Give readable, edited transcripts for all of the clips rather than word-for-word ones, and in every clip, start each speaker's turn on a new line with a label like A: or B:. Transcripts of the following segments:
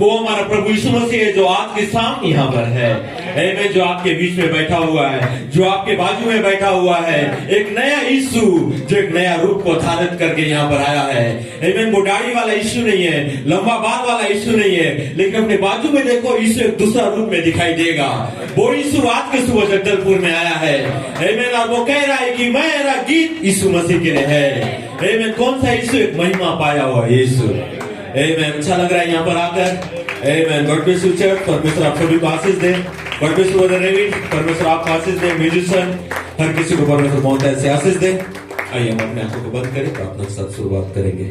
A: वो हमारा प्रभु यीशु मसीह है जो आज के शाम यहाँ पर है। आमीन। जो आपके बीच में बैठा हुआ है, जो आपके बाजू में बैठा हुआ है, एक नया यीशु जो एक नया रूप को धारण करके यहाँ पर आया है। आमीन। वो दाढ़ी वाला यीशु नहीं है, लंबा बाल वाला यीशु नहीं है, लेकिन अपने बाजू में देखो यीशु एक दूसरा रूप में दिखाई देगा। वो यीशु आज के सुबह जगदलपुर में आया है। आमीन। और वो कह रहा है कि मेरा गीत यीशु मसीह के लिए है। आमीन। कौन सा यीशु? एक महिमा पाया हुआ यीशु। आमीन। अच्छा लग रहा है यहाँ पर आकर। आमीन। God bless you church. परमेश्वर आप सभी को आशीष दे। God bless you brother David. परमेश्वर आपको आशीष दे। म्यूजिशियन हर किसी को परमेश्वर बहुत ऐसे आशीष दे। आइए हम अपने आंखों को बंद करें, प्रार्थना के साथ शुरुआत करेंगे।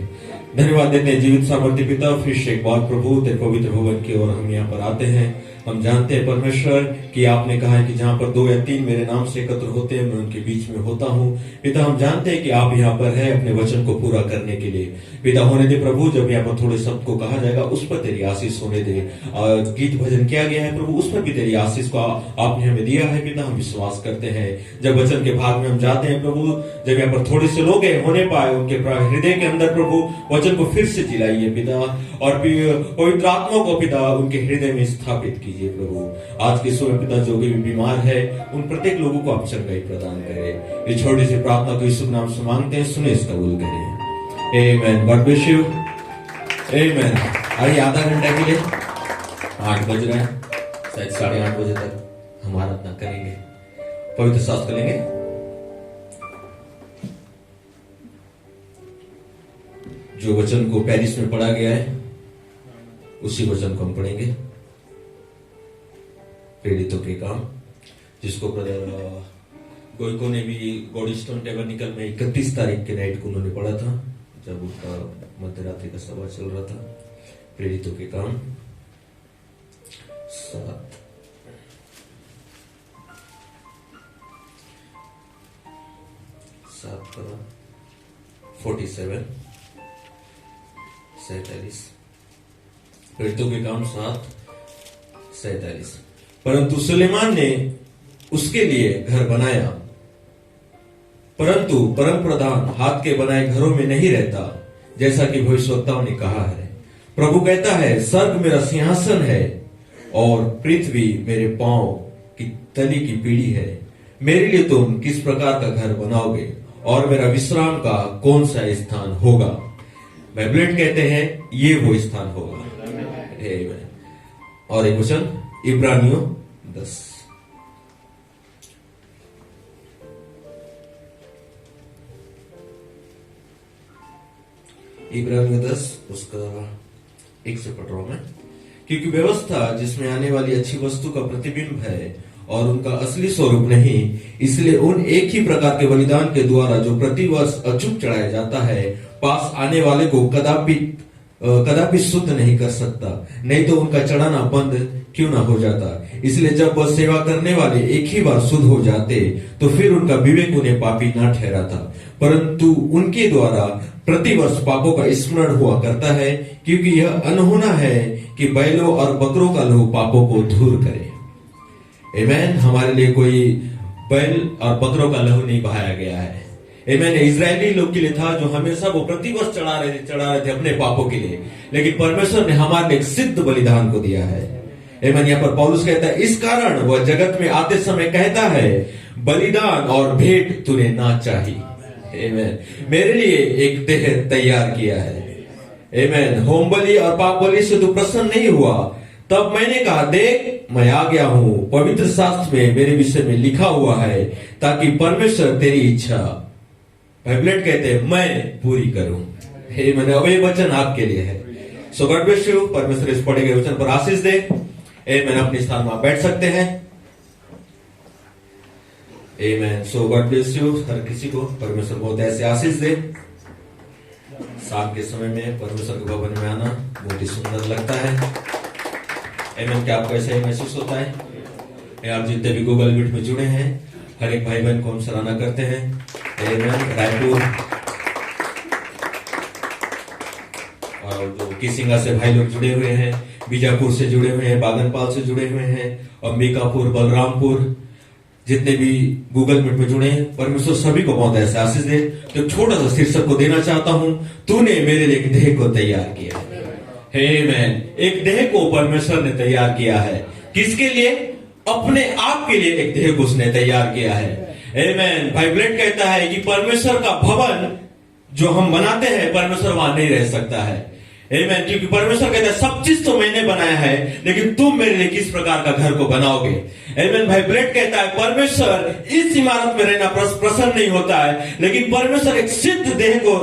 A: धन्यवाद देते हैं जीवित सामर्थ्य पिता, फिर से एक बार प्रभु तेरे पवित्र भवन की ओर हम यहाँ पर आते हैं। हम जानते हैं परमेश्वर कि आपने कहा है कि जहाँ पर 2 या 3 मेरे नाम से एकत्र होते हैं मैं उनके बीच में होता हूँ। पिता हम जानते हैं कि आप यहाँ पर हैं अपने वचन को पूरा करने के लिए। पिता होने दे प्रभु, जब यहाँ पर थोड़े शब्द को कहा जाएगा उस पर तेरी आशीष होने दे। गीत भजन किया गया है प्रभु, उस पर भी तेरी आशीष को आपने हमें दिया है। पिता हम विश्वास करते हैं जब वचन के भाग में हम जाते हैं प्रभु, जब यहाँ पर थोड़े से लोग होने पाए उनके हृदय के अंदर प्रभु वचन को फिर से जिलाइए पिता, और पवित्र आत्मा को पिता उनके हृदय में स्थापित कीजिए प्रभु। आज के सुबह पिता जो भी बीमार है उन प्रत्येक लोगों को आप चंगाई प्रदान करें। ये छोटी सी प्रार्थना को यीशु के नाम से मांगते हैं, सुने इसका कबूल करें। आमेन। God bless you. आमेन। आइए आधा घंटा के लिए 8 बज रहे हैं, शायद 8:30 बजे तक हम आराधना करेंगे, पवित्र शास्त्र लेंगे। जो वचन को पेरिस में पढ़ा गया है उसी वचन को हम पढ़ेंगे। प्रेरितों के काम, जिसको ब्रदर गोयको ने भी गॉडस्टोन टेबरनिकल में 31 तारीख के नाइट को उन्होंने पढ़ा था, जब उनका मध्यरात्रि का सभा चल रहा था। प्रेरितों के काम 47 47। प्रेरितों के काम 7:47। परंतु सुलेमान ने उसके लिए घर बनाया, परंतु परम प्रधान हाथ के बनाए घरों में नहीं रहता, जैसा कि भविष्यवक्ताओं ने कहा है। प्रभु कहता है, स्वर्ग मेरा सिंहासन है और पृथ्वी मेरे पांव की तली की पीढ़ी है। मेरे लिए तुम किस प्रकार का घर बनाओगे और मेरा विश्राम का कौन सा स्थान होगा? बैबलेट कहते हैं ये वो स्थान होगा। और एक वचन इब्रानियों 10। इब्रानियों 10 उसका 1 से पढ़ रहा हूं मैं। क्योंकि व्यवस्था जिसमें आने वाली अच्छी वस्तु का प्रतिबिंब है और उनका असली स्वरूप नहीं, इसलिए उन एक ही प्रकार के बलिदान के द्वारा जो प्रतिवर्ष अचूक चढ़ाया जाता है पास आने वाले को कदापि शुद्ध नहीं कर सकता, नहीं तो उनका चढ़ाना बंद क्यों ना हो जाता। इसलिए जब वह सेवा करने वाले एक ही बार शुद्ध हो जाते तो फिर उनका विवेक उन्हें पापी ना ठहराता, परंतु उनके द्वारा प्रतिवर्ष पापों का स्मरण हुआ करता है, क्योंकि यह अनहोना है कि बैलों और बकरों का लहू पापों को दूर करे। आमेन। हमारे लिए कोई बैल और बकरों का लहू नहीं बहाया गया है। आमेन। इजरायली लोग के लिए था जो हमेशा वो प्रतिवर्ष चढ़ा रहे थे अपने पापों के लिए, लेकिन परमेश्वर ने हमारे लिए एक सिद्ध बलिदान को दिया है। आमेन। यहाँ पर पौलुस कहता है, इस कारण वह जगत में आते समय कहता है, बलिदान और भेंट तूने ना चाही। आमेन। मेरे लिए एक देह तैयार किया है। आमेन। होम बलि और पाप बलि से तू प्रसन्न नहीं हुआ। तब मैंने कहा, देख मैं आ गया हूं, पवित्र शास्त्र में मेरे विषय में लिखा हुआ है, ताकि परमेश्वर तेरी इच्छा, बैबलेट कहते हैं, मैं पूरी करूं। हे मैंने अब ये वचन आपके लिए है। सो गॉड ब्लेस यू। परमेश्वर इस पढ़े गए वचन पर आशीष दे। मैंने अपने स्थान में बैठ सकते हैं। आमेन। सो गॉड ब्लेस यू। हर किसी को परमेश्वर बहुत ऐसे आशीष दे। शाम के समय में परमेश्वर के भवन में आना बहुत ही सुंदर लगता है। आमेन। क्या आपको ऐसा ही महसूस होता है? आप जितने भी गूगल मीट में जुड़े हैं, हर एक भाई बहन को हम सराहना करते हैं। आमेन। रायपुर और जो किसिंगा से भाई लोग जुड़े हुए हैं, बीजापुर से जुड़े हुए हैं, बागनपाल से जुड़े हुए हैं, अंबिकापुर, बलरामपुर, जितने भी गूगल मीट में जुड़े हैं, परमेश्वर सभी को बहुत ऐसे आशीष दे। तो छोटा सा शीर्षक को देना चाहता हूं, तूने मेरे लिए एक देह को तैयार किया। आमेन। एक देह को परमेश्वर ने तैयार किया है, किसके लिए? अपने आप के लिए एक देह को उसने तैयार किया है। आमेन। भाई ब्लेड कहता है कि परमेश्वर का भवन जो हम बनाते हैं, परमेश्वर वहां नहीं रह सकता है। आमेन। क्योंकि परमेश्वर कहता है सब चीज तो मैंने बनाया है, लेकिन तुम मेरे लिए किस प्रकार का घर को बनाओगे। आमेन। भाई ब्लेड कहता है परमेश्वर इस इमारत में रहना प्रसन्न नहीं होता है, लेकिन परमेश्वर एक सिद्ध देह को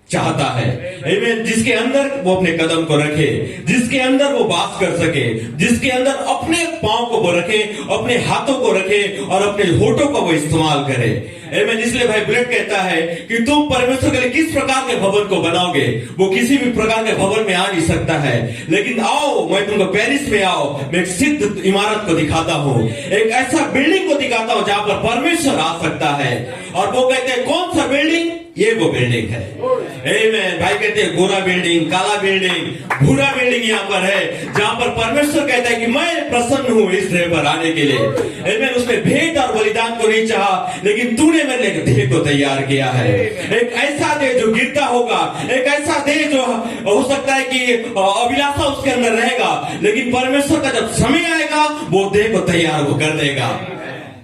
A: चाहता है। आमीन। जिसके अंदर वो अपने कदम को रखे, जिसके अंदर वो बात कर सके, जिसके अंदर अपने पांव को वो रखे, अपने हाथों को रखे और अपने होठों को वो इस्तेमाल करे। आमीन। इसलिए भाई ब्लेड कहता है कि तुम परमेश्वर के लिए किस प्रकार के भवन को बनाओगे। वो किसी भी प्रकार के भवन में आ नहीं सकता है, लेकिन आओ, मैं तुमको पेरिस में आओ, मैं एक सिद्ध इमारत को दिखाता हूँ, एक ऐसा बिल्डिंग को दिखाता हूँ जहां पर परमेश्वर आ सकता है। और वो कहते हैं कौन सा बिल्डिंग? ये वो बिल्डिंग है। आमीन। भाई कहते हैं गोरा बिल्डिंग, काला बिल्डिंग, भूरा बिल्डिंग यहाँ पर है, जहां पर परमेश्वर कहता है कि मैं प्रसन्न हूं इस देह पर आने के लिए। आमीन। उसने भेंट और बलिदान को नहीं चाहा, लेकिन तूने मेरे लिए देह को तैयार किया है। एक ऐसा देह जो गिरता होगा, एक ऐसा देह जो हो सकता है कि अभिलाषा उसके अंदर रहेगा, लेकिन परमेश्वर का जब समय आएगा वो देह को तैयार वो कर देगा।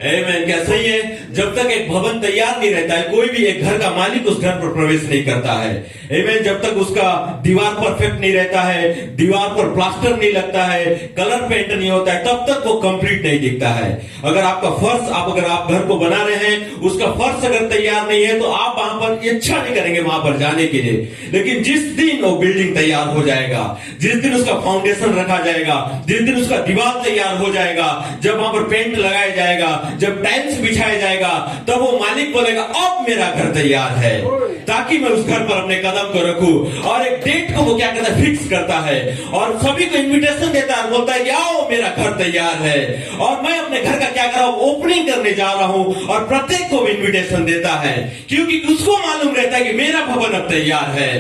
A: आमीन। क्या सही है? जब तक एक भवन तैयार नहीं रहता है, कोई भी एक घर का मालिक उस घर पर प्रवेश नहीं करता है। आमीन। जब तक उसका दीवार परफेक्ट नहीं रहता है, दीवार पर प्लास्टर नहीं लगता है, कलर पेंट नहीं होता है, तब तक वो कंप्लीट नहीं दिखता है। अगर आपका फर्श, अगर आप घर को बना रहे हैं, उसका फर्श अगर तैयार नहीं है, तो आप वहां पर इच्छा नहीं करेंगे वहां पर जाने के लिए। लेकिन जिस दिन वो बिल्डिंग तैयार हो जाएगा, जिस दिन उसका फाउंडेशन रखा जाएगा, जिस दिन उसका दीवार तैयार हो जाएगा, जब वहां पर पेंट लगाया जाएगा, जब टाइल्स बिछाया जाएगा, तब वो मालिक बोलेगा अब मेरा घर तैयार है, ताकि मैं उस घर पर अपने कदम को रखूं। और एक डेट को वो क्या करता है? फिक्स करता है और सभी को इनविटेशन देता है, बोलता है कि आओ मेरा घर तैयार है। और मैं अपने घर का क्या कर रहा हूं? ओपनिंग करने जा रहा हूं, और प्रत्येक को इनविटेशन देता है, क्योंकि उसको मालूम रहता है कि मेरा भवन अब तैयार है।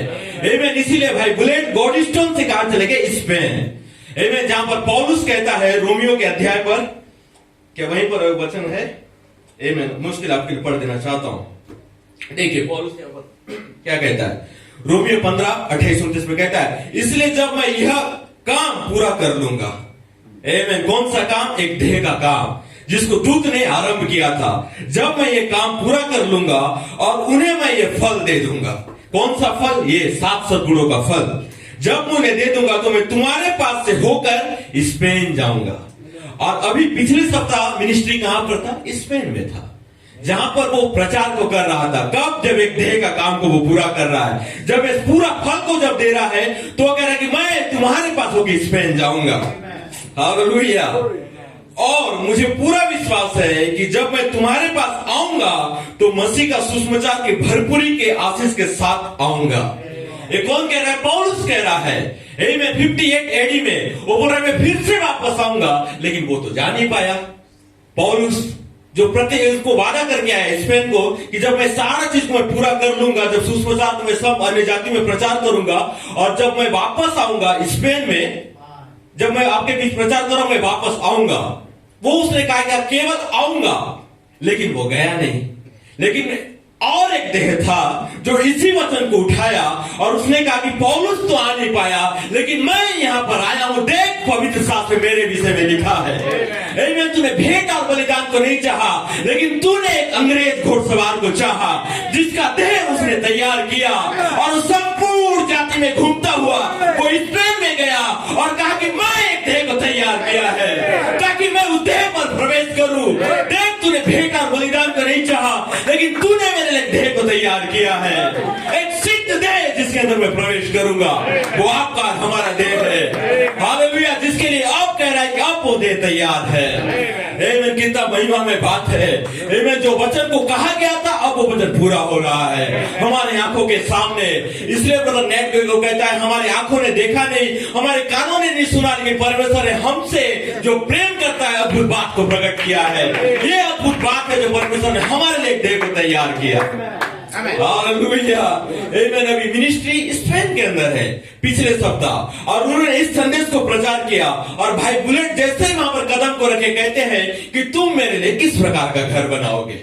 A: आमीन। इसीलिए भाई बुलेट गॉडस्टोन से कहा चले गए स्पेन। आमीन। जहां पर पौलुस कहता है रोमियो के अध्याय पर, क्या वहीं पर वचन है? आमीन। मुश्किल आपके लिए पढ़ देना चाहता हूं। देखिए पौलुस क्या कहता है, रोमियो 15:28-29 में कहता है, इसलिए जब मैं यह काम पूरा कर लूंगा। आमीन। कौन सा काम? एक देह का काम, जिसको दूत ने आरंभ किया था। जब मैं ये काम पूरा कर लूंगा और उन्हें मैं ये फल दे दूंगा। कौन सा फल? ये 7 सद्गुणों का फल। जब मैं उन्हें दे दूंगा तो मैं तुम्हारे पास से होकर स्पेन जाऊंगा। और अभी पिछले सप्ताह मिनिस्ट्री कहां पर था? स्पेन में था, जहां पर वो प्रचार को कर रहा था। कब? जब एक देह का काम को वो पूरा कर रहा है, जब इस पूरा फल को जब दे रहा है, तो कह रहा है कि मैं तुम्हारे पास होकर स्पेन जाऊंगा। हालेलुया। और मुझे पूरा विश्वास है कि जब मैं तुम्हारे पास आऊंगा तो मसीह का सुसमाचार की भरपूरी के आशीष के साथ आऊंगा। ये कौन कह रहा है? पौलुस कह रहा है। मैं 58 एडी में वो बोल रहा है मैं फिर से वापस आऊंगा, लेकिन वो तो जा नहीं पाया। पौलुस जो प्रत्येक को वादा करके आया स्पेन को कि जब मैं सारा चीज को मैं पूरा कर लूंगा, जब सुसमाचार तो मैं सब अन्य जाति में प्रचार करूंगा, और जब मैं वापस आऊंगा स्पेन में, जब मैं आपके बीच प्रचार कर रहा हूं, मैं वापस आऊंगा। वो उसने कहा कि केवल आऊंगा, लेकिन वो गया नहीं। लेकिन और एक देह था जो इसी वचन को उठाया और उसने कहा कि पौलुस तो आ नहीं पाया, लेकिन मैं यहां पर आया हूं। देख पवित्र शास्त्र में मेरे विषय में लिखा है। आमीन। तूने भेंट और बलिदान को नहीं चाहा, लेकिन तूने एक अंग्रेज घोड़सवार को चाहा, जिसका देह उसने तैयार किया। और संपूर्ण जाति में घूमता हुआ वो स्पेन में गया और कहा कि मैं एक देह को तैयार किया है, ताकि मैं उस देह पर प्रवेश करूं। देख तूने भेंट और बलिदान को नहीं चाहा, लेकिन तूने मेरे लिए देह को तैयार किया है। एक सिद्ध देह जिसके अंदर मैं प्रवेश करूंगा, वो आपका हमारा देह है। हालेलुया। जिसके लिए आप कह रहा है कि आप वो देह तैयार है। आमीन। कितना महिमा में बात है। आमीन। जो वचन को कहा गया था, अब वो वचन पूरा हो रहा है हमारे आंखों के सामने। इसलिए ब्रदर नेट को कहता है हमारी आंखों ने देखा नहीं, हमारे कानों ने नहीं सुना, लेकिन परमेश्वर ने हमसे जो प्रेम करता है अद्भुत बात को प्रकट किया है। ये अद्भुत बात है जो परमेश्वर ने हमारे लिए देह को तैयार किया। हालेलुया। आमीन। अभी मिनिस्ट्री स्पेन के अंदर है पिछले सप्ताह, और उन्होंने इस संदेश को प्रचार किया। और भाई बुलेट जैसे ही वहां पर कदम को रखे कहते हैं कि तुम मेरे लिए किस प्रकार का घर बनाओगे।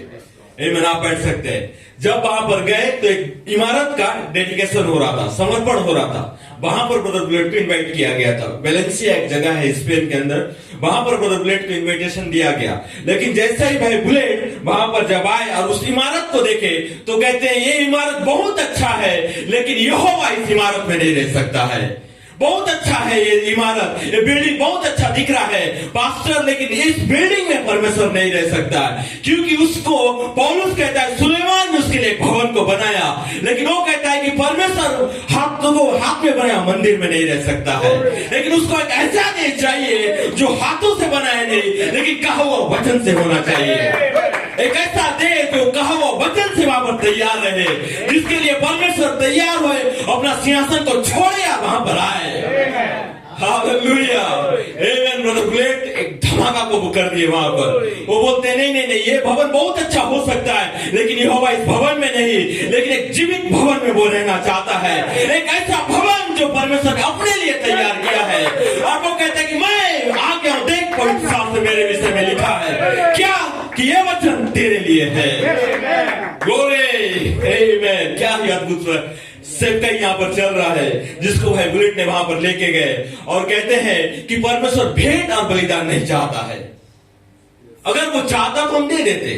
A: आमीन, आप बैठ सकते हैं। जब वहां पर गए तो एक इमारत का डेडिकेशन हो रहा था, समर्पण हो रहा था। वहां पर ब्रदर ब्लेड को इनवाइट किया गया था। वेलेंसिया एक जगह है स्पेन के अंदर, वहां पर ब्रदर ब्लेड को इनविटेशन दिया गया। लेकिन जैसा ही भाई ब्लेड वहां पर जब आए और उस इमारत को देखे तो कहते हैं ये इमारत बहुत अच्छा है, लेकिन यहोवा इस इमारत में नहीं रह सकता है। बहुत अच्छा है ये इमारत, ये बिल्डिंग बहुत अच्छा दिख रहा है पास्टर, लेकिन इस बिल्डिंग में परमेश्वर नहीं रह सकता है। क्योंकि उसको पौलुस कहता है सुलेमान ने उसके लिए भवन को बनाया, लेकिन वो कहता है कि परमेश्वर हाथ में बनाया मंदिर में नहीं रह सकता है। लेकिन उसको एक ऐसा देश चाहिए जो हाथों से बनाया नहीं, लेकिन कहा हुआ वचन से होना चाहिए। एक ऐसा देश जो कहा हुआ वचन से वहां पर तैयार रहे, जिसके लिए परमेश्वर तैयार हुए, अपना सिंहासन को छोड़े वहां पर आए। हालेलुया, आमीन। ब्रदर ब्लेड एक धमाका को कर दिए वहां पर। वो बोलते नहीं नहीं नहीं, ये भवन बहुत अच्छा हो सकता है, लेकिन यहोवा इस भवन में नहीं, लेकिन एक जीवित भवन में वो रहना चाहता है। एक ऐसा भवन जो परमेश्वर ने अपने लिए तैयार किया है। और वो कहता है कि मैं आ गया हूं, देख पवित्र शास्त्र मेरे विषय में लिखा है क्या कि ये वचन तेरे लिए है। ग्लोरी, आमीन। क्या ही अद्भुत सेवकाई यहाँ पर चल रहा है, जिसको भाई बुलेट ने वहां पर लेके गए और कहते हैं कि परमेश्वर भेंट और बलिदान नहीं चाहता है। अगर वो चाहता तो हम दे देते,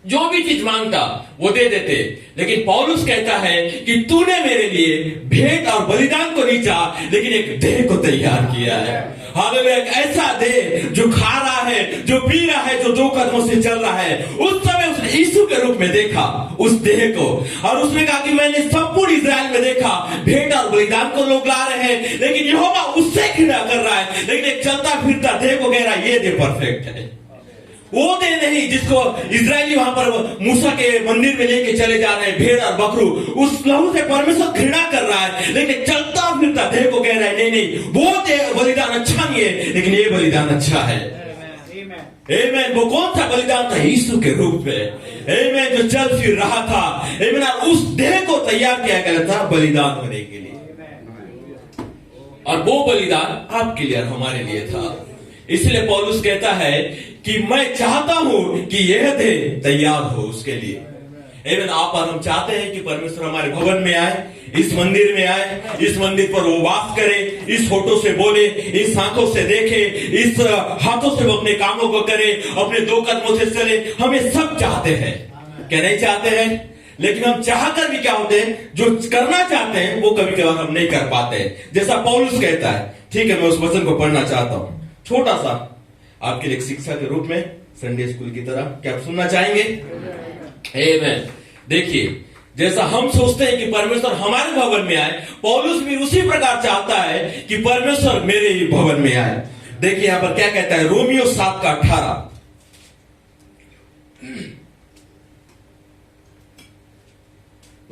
A: जो भी चीज मांगता वो दे देते, लेकिन पौलुस कहता है कि तूने मेरे लिए भेंट और बलिदान को नहीं चाहा, लेकिन एक देह को तैयार किया है। हालेलुया, एक ऐसा देह जो खा रहा है, जो पी रहा है, जो दो कदमों से चल रहा है। उस समय उसने यीशु के रूप में देखा उस देह को, और उसने कहा कि मैंने संपूर्ण इस्राएल में देखा भेंट और बलिदान को लोग ला रहे हैं, लेकिन यहोवा उससे घृणा कर रहा है। लेकिन एक चलता फिरता देह को कह रहा है ये देह परफेक्ट है। वो दे नहीं जिसको इजरायली वहां पर मूसा के मंदिर में लेके चले जा रहे हैं, भेड़ और बकरू, उस लहू से परमेश्वर घृणा कर रहा है। लेकिन चलता फिरता देह को कह रहा है नहीं नहीं, वो बलिदान अच्छा नहीं है, लेकिन ये बलिदान अच्छा है। आमीन। वो कौन सा बलिदान था? यीशु के रूप में, आमीन, जो चल फिर रहा था। आमीन। उस देह को तैयार किया गया था बलिदान होने के लिए, और वो बलिदान आपके लिए और हमारे लिए था। इसलिए पौलुस कहता है कि मैं चाहता हूं कि यह देह तैयार हो उसके लिए। आमीन। आप और हम चाहते हैं कि परमेश्वर हमारे भवन में आए, इस मंदिर में आए, इस मंदिर पर वो वास करे, इस फोटो से बोले, इस आंखों से देखे, इस हाथों से वो अपने कामों को करे, अपने दो कदमों से चले। हम ये सब चाहते हैं, क्या नहीं चाहते हैं? लेकिन हम चाहकर भी क्या होते हैं, जो करना चाहते हैं वो कभी कभार हम नहीं कर पाते हैं। जैसा पौलुस कहता है, ठीक है, मैं उस वचन को पढ़ना चाहता हूं, छोटा सा आपके लिए शिक्षा के रूप में, संडे स्कूल की तरह। क्या आप सुनना चाहेंगे? आमीन। देखिए, जैसा हम सोचते हैं कि परमेश्वर हमारे भवन में आए, पौलुस भी उसी प्रकार चाहता है कि परमेश्वर मेरे ही भवन में आए। देखिए यहां पर क्या कहता है, रोमियो 7:18।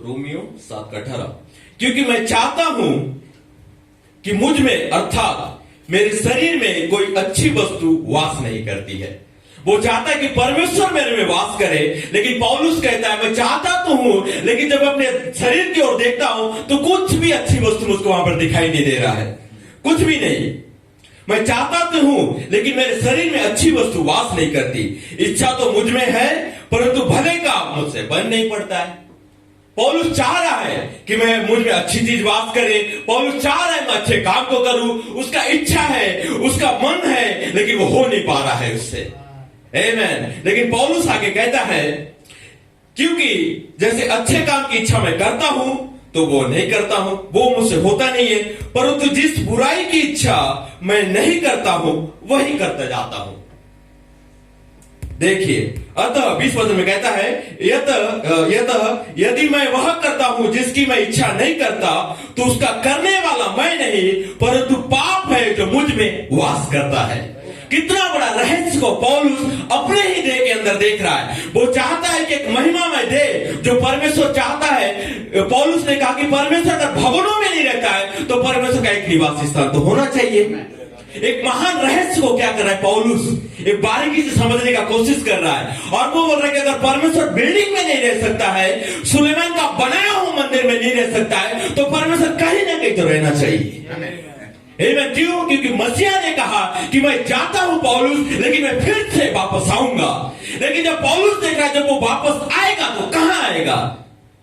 A: रोमियो 7:18, क्योंकि मैं चाहता हूं कि मुझ में अर्थात मेरे शरीर में कोई अच्छी वस्तु वास नहीं करती है। वो चाहता है कि परमेश्वर मेरे में वास करे, लेकिन पौलुस कहता है मैं चाहता तो हूं, लेकिन जब अपने शरीर की ओर देखता हूं तो कुछ भी अच्छी वस्तु मुझको वहां पर दिखाई नहीं दे रहा है, कुछ भी नहीं। मैं चाहता तो हूं, लेकिन मेरे शरीर में अच्छी वस्तु वास नहीं करती। इच्छा तो मुझ में है, परंतु भले का मुझसे बन नहीं पड़ता है। पौलुस चाह रहा है कि मैं मुझ में अच्छी चीज वास करे, पौलुस चाह रहा है मैं अच्छे काम को करूं, उसका इच्छा है, उसका मन है, लेकिन वो हो नहीं पा रहा है उससे। आमीन। लेकिन पौलुस आगे कहता है, क्योंकि जैसे अच्छे काम की इच्छा मैं करता हूं तो वो नहीं करता हूं, वो मुझसे होता नहीं है, परंतु जिस बुराई की इच्छा मैं नहीं करता हूं वही करता जाता हूं। देखिए, अतः 20 वचन में कहता है, यदि मैं वह करता हूं जिसकी मैं इच्छा नहीं करता, तो उसका करने वाला मैं नहीं, परंतु पाप है जो मुझ में वास करता है। कितना बड़ा रहस्य को पौलुस अपने ही देह के अंदर देख रहा है। वो चाहता है कि एक महिमामय देह जो परमेश्वर चाहता है। पौलुस ने कहा कि परमेश्वर अगर भवनों में नहीं रहता है तो परमेश्वर का एक निवास स्थान तो होना चाहिए। एक महान रहस्य को क्या कर रहा है पौलुस, एक बारीकी से समझने का कोशिश कर रहा है, और वो बोल रहा है कि अगर परमेश्वर बिल्डिंग में नहीं रह सकता है, सुलेमान का बनाया हुआ मंदिर में नहीं रह सकता है, तो परमेश्वर कहीं ना कहीं तो रहना चाहिए। आमेन। क्यों? क्योंकि मसीहा ने कहा कि मैं जाता हूं पौलुस, लेकिन मैं फिर से वापस आऊंगा। लेकिन जब पौलुस देख रहा है, जब वो वापस आएगा तो कहां आएगा?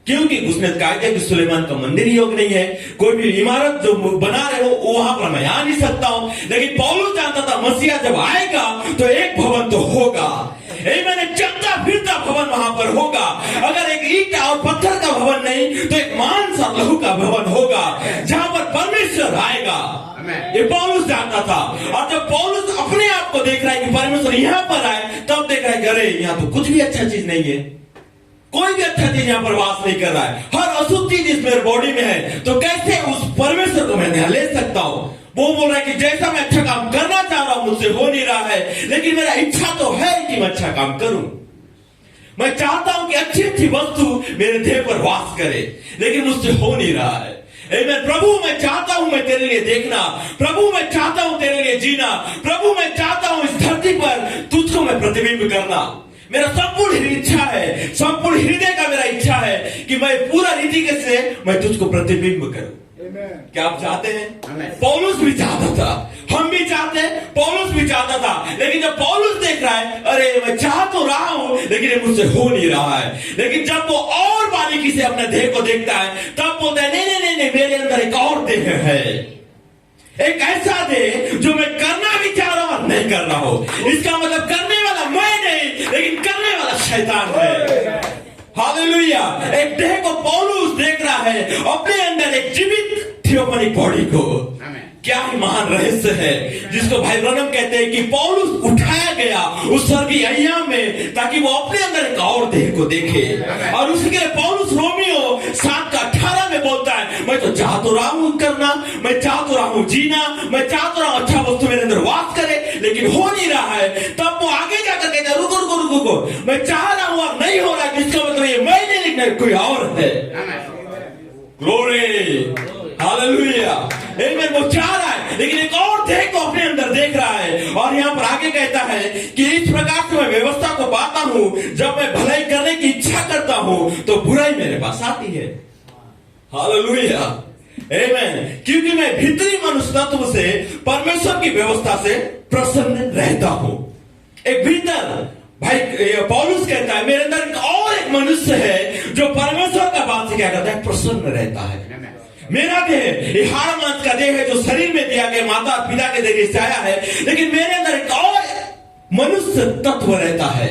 A: क्योंकि उसने कहा कि सुलेमान का मंदिर योग नहीं है, कोई भी इमारत जो बना रहे हो वहां पर मैं आ नहीं सकता हूं। लेकिन पौलुस जानता था मसीहा जब आएगा तो एक भवन तो होगा, मैंने चलता फिरता भवन वहां पर होगा। अगर एक ईंट और पत्थर का भवन नहीं तो एक मांस और लहू का भवन होगा, जहां पर परमेश्वर आएगा। ये पौलुस जानता था। और जब पौलुस अपने आप को देख रहा है कि परमेश्वर यहां पर आए, तब देख रहा है कि अरे यहाँ तो कुछ भी अच्छा चीज नहीं है, कोई भी अच्छा चीज यहाँ पर वास नहीं कर रहा है, हर अशुद्ध चीज इस मेरे बॉडी में है, तो कैसे उस परमेश्वर को मैं यहाँ ले सकता हूं? वो बोल रहा है कि जैसा मैं अच्छा काम करना चाह रहा हूं मुझसे हो नहीं रहा है, लेकिन मेरा इच्छा तो है कि मैं अच्छा काम करूं। मैं चाहता हूं कि अच्छी अच्छी वस्तु मेरे देह पर वास करे, लेकिन मुझसे हो नहीं रहा है। मैं प्रभु मैं चाहता हूं मैं तेरे लिए देखना, प्रभु मैं चाहता हूं तेरे लिए जीना, प्रभु मैं चाहता हूं इस धरती पर तुझको मैं प्रतिबिंब करना। मेरा संपूर्ण इच्छा है, संपूर्ण हृदय का मेरा इच्छा है कि मैं पूरा रीति से मैं तुझको प्रतिबिंब करूं। क्या आप चाहते हैं? पौलुस भी चाहता था, हम भी चाहते हैं, पौलुस भी चाहता था। लेकिन जब पौलुस देख रहा है अरे मैं चाह तो रहा हूं लेकिन ये मुझसे हो नहीं रहा है, लेकिन जब वो और बारीकी से अपने देह को देखता है तब बोलता है नहीं नहीं नहीं नहीं, मेरे अंदर एक और देह है, एक ऐसा देह जो मैं करना भी चाह रहा हूं और नहीं कर रहा हूं। इसका मतलब करने वाला मैं नहीं, लेकिन करने वाला शैतान है। हालेलुया। एक देह को पौलुस देख रहा है, अपने अंदर एक जीवित थियोफनी बॉडी को। क्या ही महान रहस्य है जिसको भाई ब्रनम कहते हैं कि पौलुस उठाया गया उस स्वर्गीय अय्याम में ताकि वो अपने अंदर एक और देह को देखे। और उसके लिए पौलुस रोमियो 7:18 में बोलता है मैं तो चाह तो रहा हूं करना, मैं चाह तो रहा हूं जीना, मैं चाह तो रहा हूं अच्छा वस्तु मेरे अंदर वास करे, लेकिन हो नहीं रहा है। तब वो आगे जाकर कहता है रुको रुको रुको रुको, मैं चाह रहा हूं और नहीं हो रहा, जिसका मतलब ये मैं नहीं लिखना कोई और है। Glory hallelujah. आमीन। वो चाह रहा है लेकिन एक और देह को अपने अंदर देख रहा है। और यहाँ पर आगे कहता है कि इस प्रकार से मैं व्यवस्था को पाता हूं, जब मैं भलाई करने की इच्छा करता हूं तो बुराई मेरे पास आती है। हालेलुया। आमीन। क्योंकि मैं भीतरी मनुष्य तत्व से परमेश्वर की व्यवस्था से प्रसन्न रहता हूं। एक भीतर भाई पौलुस कहता है मेरे अंदर एक मनुष्य है जो परमेश्वर का बात से क्या करता है, प्रसन्न रहता है। मेरा देह हाड़ मांस का देह है जो शरीर में दिया गया माता पिता के देह से आया है, लेकिन मेरे अंदर एक और मनुष्य तत्व रहता है।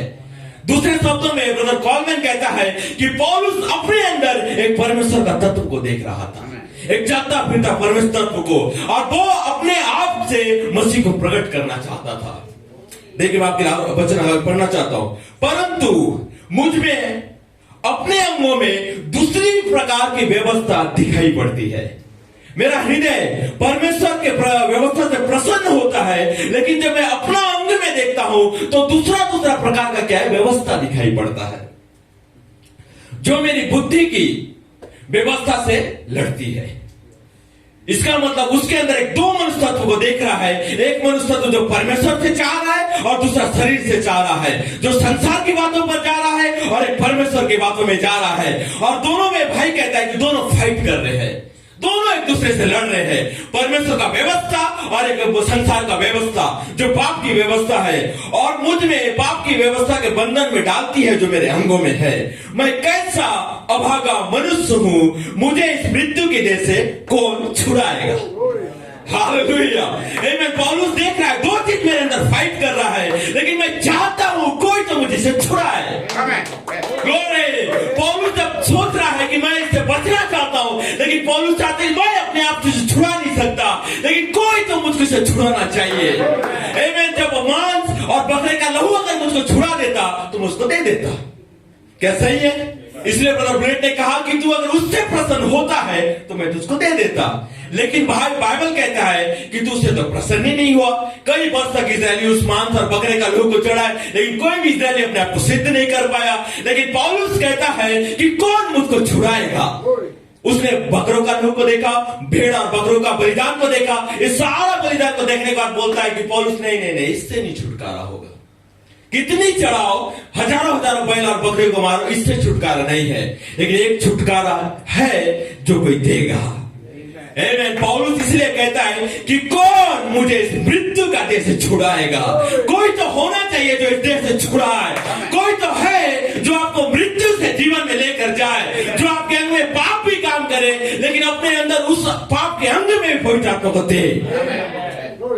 A: दूसरे शब्दों में ब्रदर कॉलमैन कहता है कि पौलुस अपने अंदर एक परमेश्वर का तत्व को देख रहा था, एक जाता फिरता परमेश्वर तत्व को, और वो अपने आप से मसीह को प्रकट करना चाहता था। देखिए मैं आपके वचन पढ़ना चाहता हूं। परंतु मुझ में अपने अंगों में दूसरी प्रकार की व्यवस्था दिखाई पड़ती है। मेरा हृदय परमेश्वर के व्यवस्था से प्रसन्न होता है, लेकिन जब मैं अपना अंग में देखता हूं तो दूसरा प्रकार का क्या है, व्यवस्था दिखाई पड़ता है जो मेरी बुद्धि की व्यवस्था से लड़ती है। इसका मतलब उसके अंदर एक दो मनुष्य तत्व को देख रहा है, एक मनुष्य तत्व जो परमेश्वर से चाह रहा है और दूसरा शरीर से चाह रहा है, जो संसार की बातों पर जा रहा है और एक परमेश्वर की बातों में जा रहा है। और दोनों में भाई कहता है कि दोनों फाइट कर रहे हैं, दोनों एक दूसरे से लड़ रहे हैं। परमेश्वर का व्यवस्था और एक संसार का व्यवस्था जो पाप की व्यवस्था है, और मुझ में पाप की व्यवस्था के बंधन में डालती है जो मेरे अंगों में है। मैं कैसा अभागा मनुष्य हूं, मुझे इस मृत्यु के देह से कौन छुड़ाएगा। हालेलुया। आमीन। पौलुस देख रहा है दो चीज मेरे अंदर फाइट कर रहा है, लेकिन मैं चाहता हूं कोई तो मुझे से छुड़ाए। ग्लोरी। पौलुस जब सोच रहा है कि मैं इससे बचना चाहता हूं, लेकिन पौलुस चाहते हैं मैं अपने आप से छुड़ा नहीं सकता, लेकिन कोई तो मुझको से छुड़ाना चाहिए। आमीन। जब मांस और बकरे का लहू अगर मुझको छुड़ा देता तो मुझको दे देता। क्या सही है? इसलिए ब्रदर ब्रेट ने कहा कि तू अगर उससे प्रसन्न होता है तो मैं तुझको दे देता, लेकिन भाई बाइबल कहता है कि तू उससे तो प्रसन्न ही नहीं हुआ। कई वर्ष तक इजरायली उस मांस और बकरे का लहू को चढ़ाए, लेकिन कोई भी इजरायली अपने आप को सिद्ध नहीं कर पाया। लेकिन पौलुस कहता है कि कौन मुझको छुड़ाएगा। उसने बकरों का लहू को देखा, भेड़ और बकरों का बलिदान को देखा, इस सारा बलिदान को देखने के बाद बोलता है कि पौलुस नहीं नहीं नहीं, इससे नहीं छुटकारा होगा। कितनी चढ़ाओ, हजारों बैल और बकरे को मारो, इससे छुटकारा नहीं है, लेकिन एक छुटकारा है जो कोई देगा। आमेन। पौलुस इसलिए कहता है कि कौन मुझे इस मृत्यु का देह से छुड़ाएगा। कोई तो होना चाहिए जो इस देह से छुड़ाए, कोई तो है जो आपको मृत्यु से जीवन में लेकर जाए, जो आपके अंग में पाप भी काम करे लेकिन अपने अंदर उस पाप के अंग में भी पवित्र आत्मा को दे।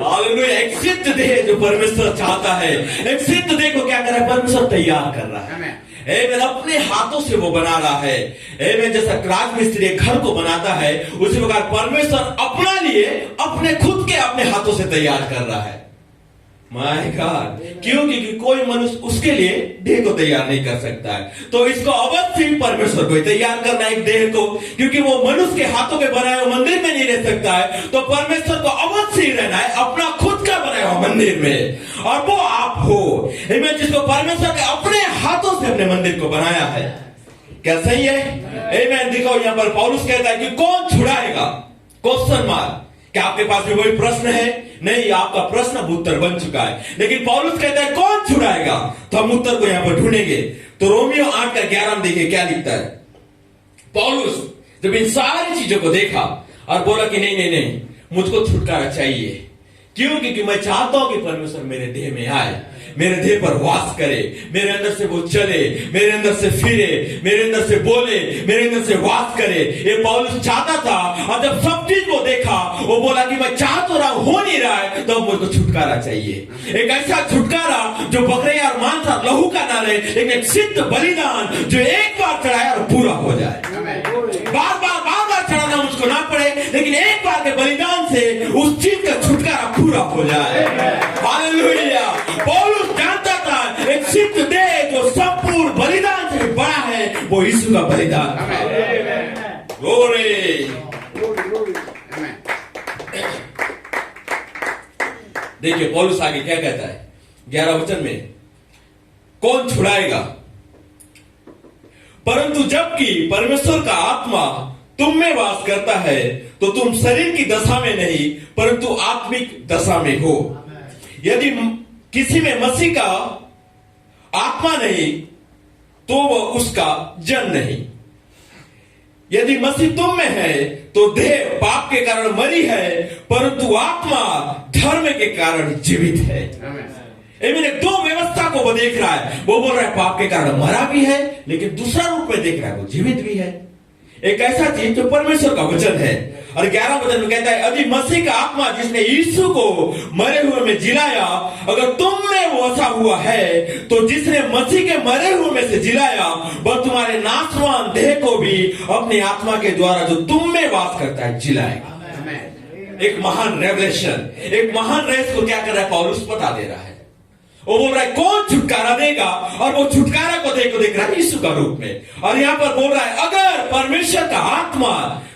A: हालेलुया। एक सिद्ध देह जो परमेश्वर चाहता है, एक सिद्ध देह को क्या कर रहा है? परमेश्वर तैयार कर रहा है। आमेन। अपने हाथों से वो बना रहा है। आमेन। जैसा राजमिस्त्री एक घर को बनाता है, उसी प्रकार परमेश्वर अपना लिए अपने खुद के अपने हाथों से तैयार कर रहा है। My God. क्यों? क्योंकि कोई मनुष्य उसके लिए देह को तैयार नहीं कर सकता है, तो इसको अवश्य ही परमेश्वर को तैयार करना है एक देह को, क्योंकि वो मनुष्य के हाथों के बनाए हुए मंदिर में नहीं रह सकता है, तो परमेश्वर को अवश्य ही रहना है अपना खुद का बनाया हुआ मंदिर में, और वो आप हो। जिसको परमेश्वर ने अपने हाथों से अपने मंदिर को बनाया है। क्या सही है? आमेन। देखो यहां पर पौलुस कहता है कि कौन छुड़ाएगा? Question mark. क्या आपके पास भी वही प्रश्न है? नहीं, आपका प्रश्न अब उत्तर बन चुका है, लेकिन पौलुस कहता है कौन छुड़ाएगा? तो हम उत्तर को यहां पर ढूंढेंगे। तो रोमियो 8:11 में देखिए क्या लिखता है। पौलुस जब इन सारी चीजों को देखा और बोला कि नहीं नहीं नहीं, मुझको छुटकारा चाहिए। क्यों? क्योंकि मैं चाहता हूं कि परमेश्वर मेरे देह में आए, मेरे देह पर वास करे, मेरे अंदर से वो चले, मेरे अंदर से फिरे, मेरे अंदर से बोले, मेरे अंदर से वास करे। ये पौलुस चाहता था, और जब सब चीज वो देखा, वो बोला कि मैं चाह तो रहा हो नहीं रहा है, तो मुझको छुटकारा चाहिए। एक ऐसा छुटकारा जो बकरे और मांस और लहू का ना रहे, लेकिन एक सिद्ध बलिदान जो एक बार चढ़ाया और पूरा हो जाए। बार बार चढ़ाना मुझको ना पड़े, लेकिन एक बार के बलिदान से उस चीज का छुटकारा पूरा हो जाए। हालेलुया। पौलुस जानता था एक सिद्ध देह जो संपूर्ण बलिदान से बड़ा है, वो यीशु का बलिदान है। ग्लोरी। देखिए पौलुस आगे क्या कहता है 11 वचन में, कौन छुड़ाएगा? परंतु जबकि परमेश्वर का आत्मा तुम में वास करता है, तो तुम शरीर की दशा में नहीं परंतु आत्मिक दशा में हो। यदि किसी में मसीह का आत्मा नहीं, तो वह उसका जन नहीं। यदि मसीह तुम में है, तो देह पाप के कारण मरी है, परंतु आत्मा धर्म के कारण जीवित है। मैंने दो व्यवस्था को वो देख रहा है। वो बोल रहा है पाप के कारण मरा भी है, लेकिन दूसरा रूप में देख रहा है वो जीवित भी है। एक ऐसा चीज जो परमेश्वर का वचन है। और 11 वचन में कहता है, यदि मसीह का आत्मा जिसने यीशु को मरे हुए में जिलाया, अगर तुम में वो ऐसा हुआ है, तो जिसने मसीह के मरे हुए में से जिलाया, वह तुम्हारे नाशवान देह को भी अपनी आत्मा के द्वारा जो तुम में वास करता है जिलाएगा। एक महान रेवलेशन, एक महान रहस्य को क्या कर रहा है पौलुस बता दे रहा है। वो बोल रहा है कौन छुटकारा देगा, और वो छुटकारा को देख रहा है यीशु का रूप में। और यहां पर बोल रहा है अगर परमेश्वर का आत्मा,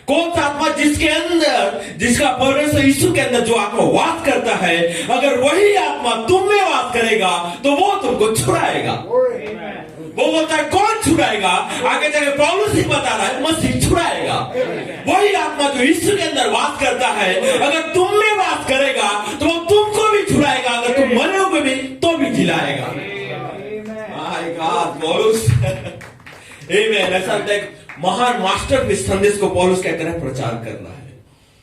A: कौन सा आत्मा? जिसके अंदर, जिसका परमेश्वर यीशु के अंदर जो आत्मा वास करता है, अगर वही आत्मा तुम में वास करेगा, तो वो तुमको छुड़ाएगा। वो बोलता है कौन छुड़ाएगा? आगे जाके पौलुस ही बता रहा है मसीह छुड़ाएगा। वही आत्मा जो यीशु के अंदर वास करता है, अगर तुम में वास करेगा, तो वो तुमको भी छुड़ाएगा। अगर तुम मरोगे भी तो भी जिलाएगा। My God. पौलुस ऐसा एक महान मास्टर के संदेश को पौलुस क्या कर रहा है? प्रचार कर रहा है।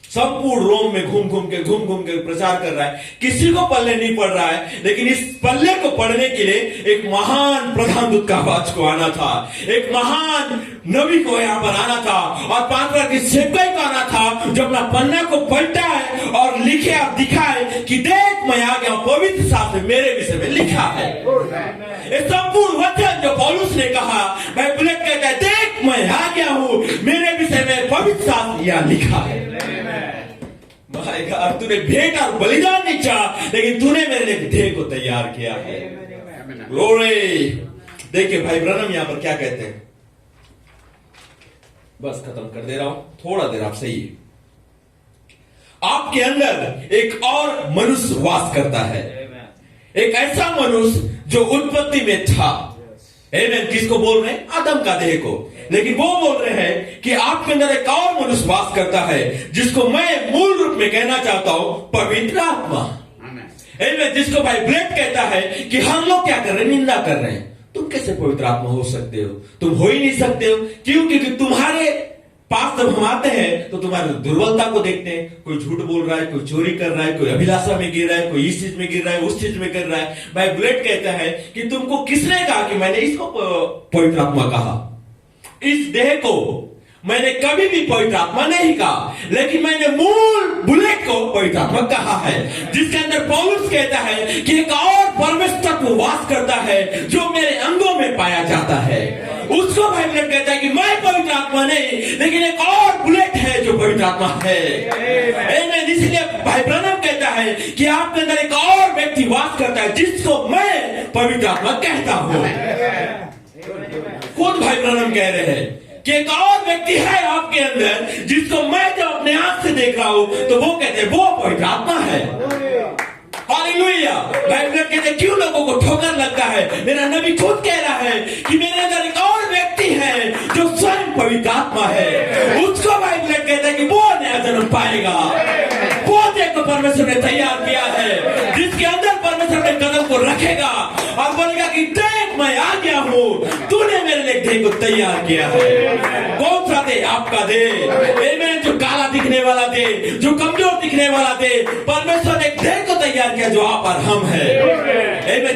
A: संपूर्ण रोम में घूम घूम के प्रचार कर रहा है। किसी को पल्ले नहीं पड़ रहा है, लेकिन इस पल्ले को पढ़ने के लिए एक महान प्रधान दूत का आवाज को आना था, एक महान नबी को यहाँ पर आना था, और 5 बार की सेवकाई को आना था, जो अपना पन्ना को पलटा है और लिखे और दिखाए कि देख मैं आ गया, पवित्र शास्त्र मेरे विषय में लिखा है। ये संपूर्ण वचन जो पौलुस ने कहा, बाइबल कहता है देख मैं आ गया हूं, मेरे विषय में पवित्र शास्त्र यहाँ लिखा है। तूने भेंट और बलिदान नहीं चाहा, लेकिन तूने मेरे लिए देह को तैयार किया है। ग्लोरी। देखिए भाई ब्रनम यहां पर क्या कहते हैं, बस खत्म कर दे रहा हूं, थोड़ा देर आप सही है। आपके अंदर एक और मनुष्य वास करता है, एक ऐसा मनुष्य जो उत्पत्ति में था। किसको बोल रहे हैं? आदम का देह को। लेकिन वो बोल रहे हैं कि आपके अंदर एक और मनुष्य वास करता है, जिसको मैं मूल रूप में कहना चाहता हूं पवित्र आत्मा। जिसको भाई ब्लेड कहता है कि हम लोग क्या कर रहे हैं? निंदा कर रहे हैं। तुम कैसे पवित्र आत्मा हो सकते हो? तुम हो ही नहीं सकते हो। क्यों? क्योंकि तुम्हारे पास जब हम आते हैं तो तुम्हारी दुर्बलता को देखते हैं। कोई झूठ बोल रहा है, कोई चोरी कर रहा है, कोई अभिलाषा में गिर रहा है, कोई इस चीज में गिर रहा है, उस चीज में गिर रहा है। भाई बुलेट कहता है कि तुमको किसने कहा कि मैंने इसको पवित्र आत्मा कहा? इस देह को मैंने कभी भी पवित्र आत्मा नहीं कहा, लेकिन मैंने मूल बुलेट को पवित्र आत्मा कहा है, जिसके अंदर पौलुस कहता है कि एक और परमेश्वर वास करता है जो मेरे अंगों में पाया जाता है। उसको भाई बुलेट कहता है कि मैं पवित्र आत्मा नहीं, लेकिन एक और बुलेट है जो पवित्र आत्मा है। इसलिए भाई ब्रनम कहता है कि आपके अंदर एक और व्यक्ति वास करता है जिसको मैं पवित्र आत्मा कहता हूं। खुद भाई ब्रनम कह रहे हैं कि एक और व्यक्ति है आपके अंदर जिसको मैं जब अपने आंख से देख रहा हूं तो वो कहते हैं वो पवित्र आत्मा है। हालेलुया। भाई ब्रनम कहते हैं क्यों लोगों को ठोकर लगता है? मेरा नबी खुद कह रहा है कि मेरे अंदर एक और व्यक्ति है जो स्वयं पवित्र आत्मा है। उसको भाई ब्रनम कहता है कि वो नया जन्म पाएगा। वो देख को परमेश्वर ने तैयार किया है, जिसके अंदर परमेश्वर ने कदम को रखेगा और बोलेगा कि देख मैं आ गया हूं, तूने मेरे लिए देह को तैयार किया है। कौन सा देह? आपका देह। जो काला दिखने वाला देह, जो कमजोर दिखने वाला देह, परमेश्वर ने एक देह को तैयार किया जो आप और हम है,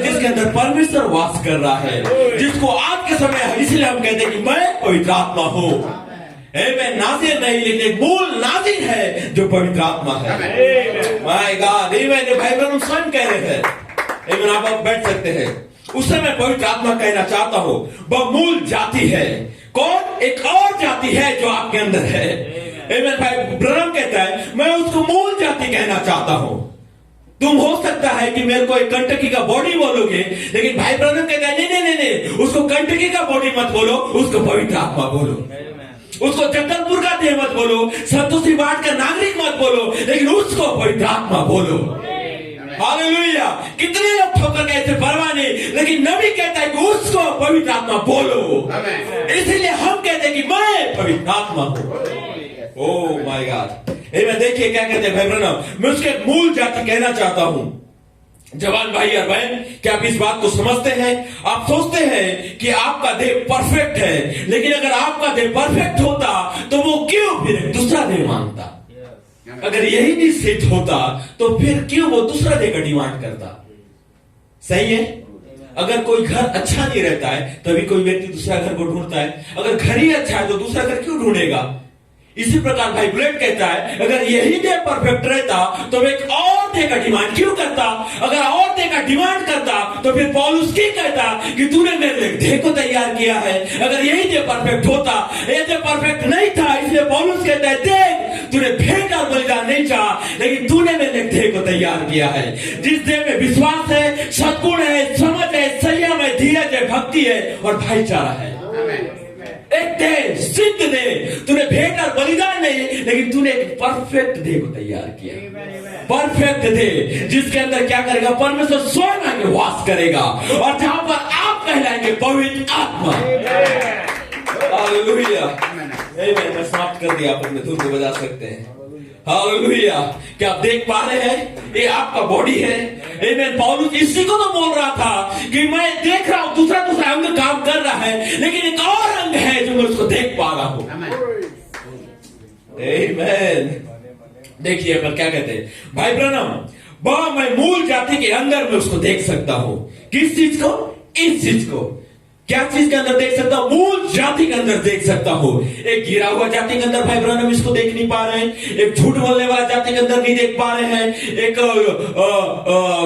A: जिसके अंदर परमेश्वर वास कर रहा है, जिसको आज के समय इसलिए हम कहते हैं कि मैं पवित्र आत्मा हूं। नाजिर नहीं, लेकिन एक मूल नाजिर है जो पवित्र आत्मा है। My God. भाई ब्रनम स्वयं कह रहे थे, आप बैठ सकते हैं। उससे मैं पवित्र आत्मा कहना चाहता हूं वह मूल जाति है। कौन? एक और जाति है जो आपके अंदर है। भाई ब्रनम कहता है मैं उसको मूल जाति कहना चाहता हूं। तुम हो सकता है कि मेरे को एक कंटकी का बॉडी बोलोगे, लेकिन भाई ब्रनम कहता है नहीं, उसको कंटकी का बॉडी मत बोलो, उसको पवित्र आत्मा बोलो। उसको जगदलपुर का देह मत बोलो, संतोषी वार्ड का नागरिक मत बोलो, लेकिन उसको पवित्र आत्मा बोलो। हालेलुया। कितने लोग ठोकर गए थे, परवाह नहीं, लेकिन नबी कहता है कि उसको पवित्र आत्मा बोलो। इसीलिए हम कहते हैं कि मैं पवित्र आत्मा हूं। Oh my God. देखिए क्या कहते हैं भाई ब्रनम, मैं उसके मूल जाति कहना चाहता हूं। जवान भाई और बहन, क्या आप इस बात को समझते हैं? आप सोचते हैं कि आपका देह परफेक्ट है, लेकिन अगर आपका देह परफेक्ट होता तो वो क्यों फिर दूसरा देह मांगता? अगर यही नहीं सिद्ध होता तो फिर क्यों वो दूसरा देह का डिमांड करता? सही है। अगर कोई घर अच्छा नहीं रहता है तभी कोई व्यक्ति दूसरा घर को ढूंढता है। अगर घर ही अच्छा है तो दूसरा घर क्यों ढूंढेगा? इसी प्रकार भाई बुलेट कहता है अगर यही देह परफेक्ट रहता तो एक और देह का डिमांड क्यों करता? अगर और देह का डिमांड करता तो फिर पौलुस की कहता कि तूने मेरे लिए देह को तैयार किया है। अगर यही देह परफेक्ट होता, ये देह परफेक्ट नहीं था, इसलिए पौलुस कहता है देख तूने भेंट और बलिदान नहीं चाहा, लेकिन तूने मेरे लिए देह को तैयार किया है। जिस देह में विश्वास है, सद्गुण है, समझ है, संयम है, धीरज है, भक्ति है और भाईचारा है। एक देह, सिद्ध देह। तूने भेंट और बलिदान नहीं, लेकिन तूने एक परफेक्ट देह को तैयार किया। परफेक्ट देह जिसके अंदर क्या करेगा? परमेश्वर स्वयं आके वास करेगा और जहां पर आप कहलाएंगे पवित्र आत्मा। हालेलुया। मैं समाप्त कर दिया, आप अपने धुन को बजा सकते हैं। हालेलुया। क्या आप देख पा रहे हैं? ये आपका बॉडी है। आमीन। पौलुस इसी को तो बोल रहा था कि मैं देख रहा हूं दूसरा अंग काम कर रहा है, लेकिन एक और अंग है जो मैं उसको देख पा रहा हूं। आमीन। देखिए पर क्या कहते हैं भाई ब्रनम, वह मैं मूल जाति के अंदर में उसको देख सकता हूं। किस चीज को? इस चीज को। क्या चीज के अंदर देख सकता हूं? मूल जाति के अंदर देख सकता हूं। एक गिरा हुआ जाति के अंदर भाई ब्रनम इसको देख नहीं पा रहे हैं। एक झूठ बोलने वाला जाति के अंदर नहीं देख पा रहे हैं। एक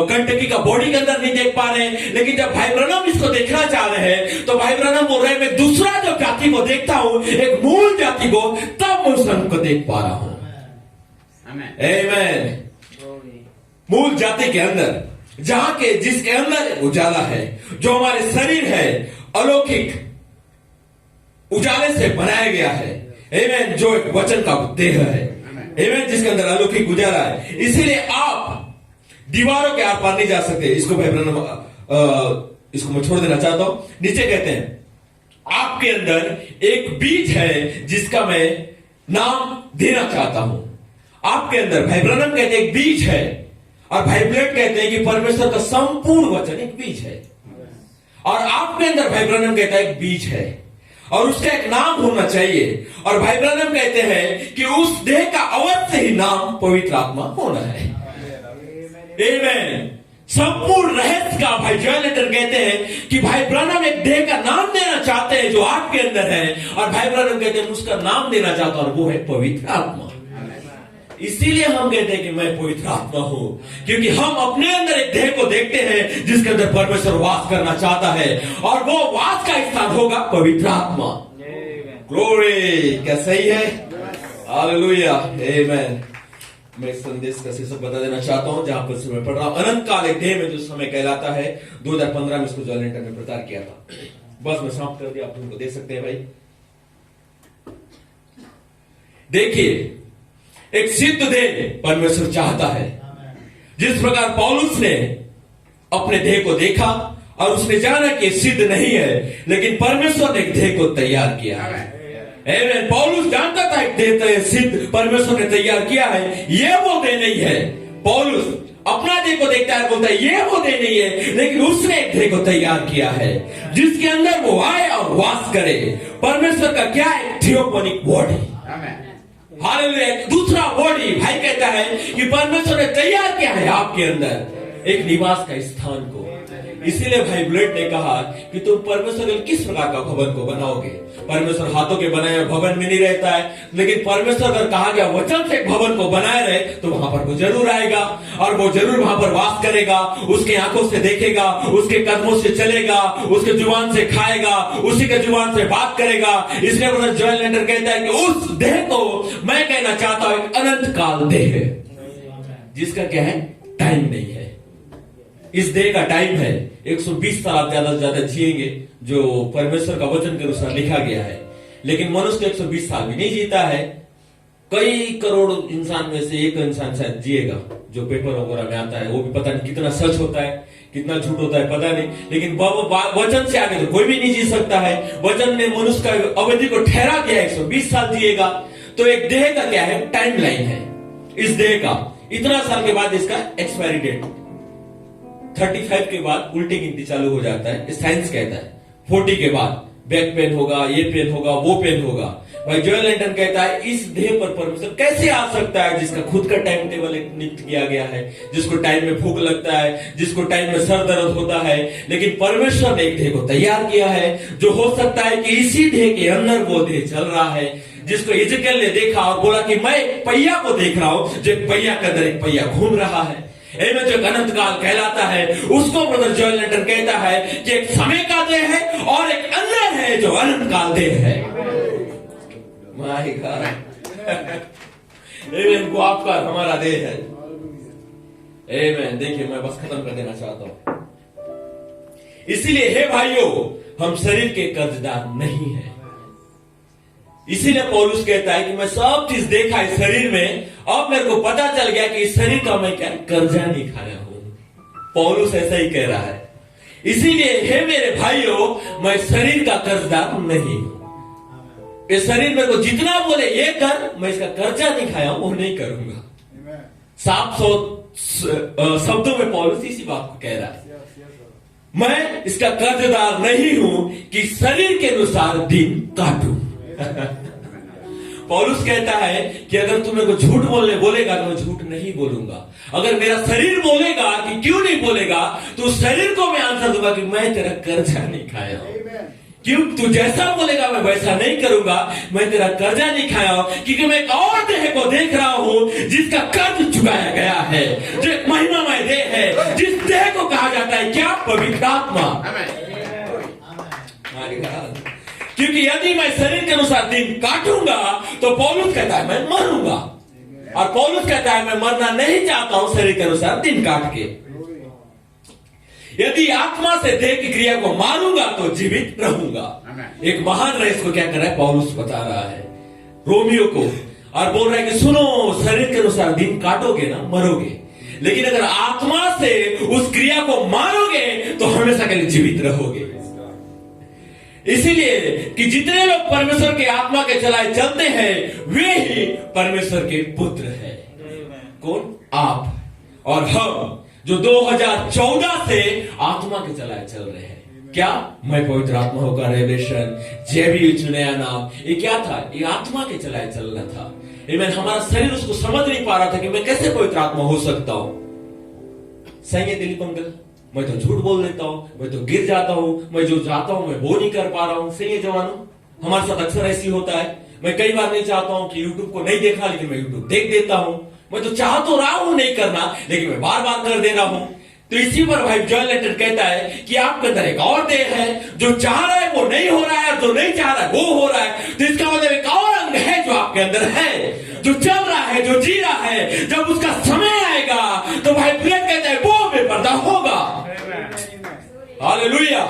A: कंटकी का बॉडी के अंदर नहीं देख पा रहे हैं। लेकिन जब भाई ब्रनम इसको देखना चाह रहे हैं तो भाई ब्रनम बोल रहे हैं मैं दूसरा जो जाति को देखता हूं, एक मूल जाति को, तब मैं उस अंग को देख पा रहा हूं। आमीन। मूल जाति के अंदर, जहां के जिसके अंदर उजाला है, जो हमारे शरीर है अलौकिक उजाले से बनाया गया है। आमीन। जो एक वचन का देह है। आमीन। जिसके अंदर अलौकिक उजाला है। इसीलिए आप दीवारों के आर पार नहीं जा सकते। इसको भाई ब्रनम इसको मैं छोड़ देना चाहता हूं। नीचे कहते हैं आपके अंदर एक बीज है जिसका मैं नाम देना चाहता हूं। आपके अंदर भाई ब्रनम कहते हैं एक बीज है, और भाई ब्लेड कहते हैं कि परमेश्वर का संपूर्ण वचन एक बीज है। और आपके अंदर भाई ब्रनम कहता है एक बीज है। और उसका एक नाम होना चाहिए। और भाई ब्रैनम कहते हैं कि उस देह का अवश्य ही नाम पवित्र आत्मा होना है। आमीन। संपूर्ण रहस्य का भाई जॉयलेटर कहते हैं कि भाई ब्रैनम एक देह का नाम देना चाहते हैं जो आपके अंदर है, और भाई ब्रैनम कहते हैं उसका नाम देना चाहता हूं, और वो है पवित्र आत्मा। इसीलिए हम कहते हैं कि मैं पवित्र आत्मा हूं, क्योंकि हम अपने अंदर एक देह को देखते हैं जिसके अंदर परमेश्वर वास करना चाहता है, और वो वास का स्थान होगा पवित्र आत्मा। ग्लोरी, क्या सही है? हालेलुया, आमीन। मैं इस संदेश का शीर्षक बता देना चाहता हूं जहां पर मैं पढ़ रहा हूं, अनंत काल एक देह में जो समय कहलाता है। 2015 में इसको जॉयलेंटर ने प्रचार किया था। बस मैं समाप्त कर दिया, आप उनको देख सकते हैं भाई। देखिए, एक सिद्ध देह परमेश्वर चाहता है। जिस प्रकार पौलुस ने अपने देह को देखा और उसने जाना कि सिद्ध नहीं है, लेकिन परमेश्वर ने एक देह को तैयार किया है। आमीन। पौलुस जानता था एक देह सिद्ध परमेश्वर ने तैयार किया है, ये वो देह नहीं है। पौलुस अपना देह को देखता है, बोलता है ये वो देह नहीं है, लेकिन उसने एक देह को तैयार किया है जिसके अंदर वो आए और वास करे। परमेश्वर का क्या है? थियोफोनिक बॉडी। हालेलुया, दूसरा बॉडी। भाई कहता है कि परमेश्वर ने तैयार किया है आपके अंदर एक निवास का स्थान को। इसीलिए भाई ब्लेड ने कहा कि तुम परमेश्वर के किस प्रकार का भवन को बनाओगे। परमेश्वर हाथों के बनाए हुए भवन में नहीं रहता है, लेकिन परमेश्वर अगर कहा गया वचन से भवन को बनाए रहे तो वहां पर वो जरूर आएगा, और वो जरूर वहां पर वास करेगा। उसके आंखों से देखेगा, उसके कदमों से चलेगा, उसके जुबान से खाएगा, उसी के जुबान से बात करेगा। इसलिए ब्रदर जॉयलेंटर कहता है कि उस देह को मैं कहना चाहता हूं एक अनंत काल देह है, जिसका क्या है? टाइम नहीं है। इस देह का टाइम है 120 साल आप ज्यादा से ज्यादा जिएंगे, जो परमेश्वर का वचन के अनुसार लिखा गया है। लेकिन मनुष्य 120 साल भी नहीं जीता है। कई करोड़ इंसान में से एक इंसान शायद जिएगा, जो पेपर वगैरह में आता है। वो भी पता नहीं कितना सच होता है, कितना झूठ होता है, पता नहीं। लेकिन वचन से आगे तो कोई भी नहीं जी सकता है। वचन ने मनुष्य का अवधि को ठहरा दिया 120 साल जिएगा। तो एक देह का क्या है? टाइम लाइन है इस देह का। इतना साल के बाद इसका एक्सपायरी डेट 35 के बाद उल्टी गिनती चालू हो जाता है, साइंस कहता है। 40 के बाद बैक पेन होगा, ये पेन होगा, वो पेन होगा। भाई जॉयलेंटन कहता है इस देह पर परमेश्वर कैसे आ सकता है जिसका खुद का टाइम टेबल नियुक्त किया गया है, जिसको टाइम में भूख लगता है, जिसको टाइम में सर दर्द होता है। लेकिन परमेश्वर ने एक देह को तैयार किया है जो हो सकता है कि इसी देह के अंदर वो देह चल रहा है, जिसको इजकेल ने देखा और बोला कि मैं एक पहिया को देख रहा हूं, जो एक पहिया के अंदर एक पहिया घूम रहा है। जो अनंत काल कहलाता है, उसको ब्रदर जॉयलेंटर कहता है कि एक समय का देह है और एक अंदर है जो अनंत काल देह है। माय गॉड, आमीन। वो आपका हमारा देह है। आमीन। देखिए, मैं बस खत्म कर देना चाहता हूं। इसीलिए हे भाइयों, हम शरीर के कर्जदार नहीं हैं। इसीलिए पौलुस कहता है कि मैं सब चीज देखा इस शरीर में, अब मेरे को पता चल गया कि इस शरीर का मैं क्या कर्जा नहीं खाया हूं। पौलुस ऐसा ही कह रहा है। इसीलिए हे मेरे भाइयों, मैं शरीर का कर्जदार नहीं हूं। ये शरीर मेरे को जितना बोले ये कर, मैं इसका कर्जा नहीं खाया हूं, वो नहीं करूंगा। 700 शब्दों में पौलुस इसी बात को कह रहा है। मैं इसका कर्जदार नहीं हूं कि शरीर के अनुसार दिन काटूं। पौलुस कहता है कि अगर तू मेरे को झूठ बोलेगा तो मैं झूठ नहीं बोलूंगा। अगर मेरा शरीर बोलेगा कि क्यों नहीं बोलेगा, तो शरीर को मैं आंसर दूंगा कि मैं तेरा कर्जा नहीं खाया हूं। क्यों? तू जैसा बोलेगा मैं वैसा नहीं करूंगा। मैं तेरा कर्जा नहीं खाया हूं, क्योंकि मैं एक और देह को देख रहा हूं जिसका कर्ज चुकाया गया है, जो एक महिमामय देह है, जिस देह को कहा जाता है क्या? पवित्र आत्मा। क्योंकि यदि मैं शरीर के अनुसार दिन काटूंगा तो पौलुस कहता है मैं मरूंगा, और पौलुस कहता है मैं मरना नहीं चाहता हूं शरीर के अनुसार दिन काट के। यदि आत्मा से देह की क्रिया को मारूंगा तो जीवित रहूंगा। एक महान रहस्य को क्या कर रहा है पौलुस बता रहा है रोमियो को, और बोल रहा है कि सुनो, शरीर के अनुसार दिन काटोगे ना, मरोगे, लेकिन अगर आत्मा से उस क्रिया को मारोगे तो हमेशा के लिए जीवित रहोगे। इसीलिए कि जितने लोग परमेश्वर के आत्मा के चलाए चलते हैं वे ही परमेश्वर के पुत्र हैं। कौन? आप और हम, जो 2014 से आत्मा के चलाए चल रहे हैं। क्या? मैं पवित्र आत्मा होगा, रेवलेशन, जेबी नया नाम, ये क्या था? ये आत्मा के चलाए चल रहा था। Amen। हमारा शरीर उसको समझ नहीं पा रहा था कि मैं कैसे पवित्र आत्मा हो सकता हूं। सही है दिलीप अंकल? मैं तो झूठ बोल देता हूं, मैं तो गिर जाता हूं, मैं जो चाहता हूं मैं वो नहीं कर पा रहा हूं। सही है जवानों? हमारे साथ अक्सर ऐसी होता है। मैं कई बार नहीं चाहता हूं कि यूट्यूब को नहीं देखा, लेकिन मैं यूट्यूब देख देता हूं। मैं तो चाह तो रहा हूं नहीं करना, लेकिन मैं बार बार कर दे रहा हूं। तो इसी पर भाई जॉन लेटर कहता है कि आपके अंदर एक और देह है, जो चाह रहा है वो नहीं हो रहा है, और जो नहीं चाह रहा है वो हो रहा है। तो इसका मतलब एक और अंग है जो आपके अंदर है, जो चल रहा है, जो जी रहा है। जब उसका समय आएगा तो भाई प्रेम कहता है वो बेपर्दा होगा। हालेलुया,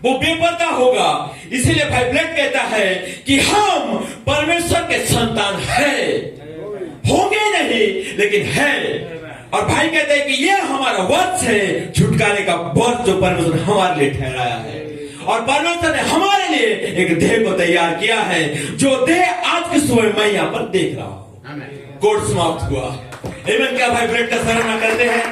A: वो बेपर्दा होगा। इसीलिए भाई ब्लड कहता है कि हम परमेश्वर के संतान है, होंगे नहीं लेकिन है। और भाई कहते हैं कि ये हमारा वंश है, छुटकारे का वंश जो परमेश्वर ने हमारे लिए ठहराया है। और परमेश्वर ने हमारे लिए एक देह को तैयार किया है, जो देह आज के सुबह मैं यहां पर देख रहा हूं। कोर्ट समाप्त हुआ। आमीन। क्या भाई ब्लड का सराहना करते हैं?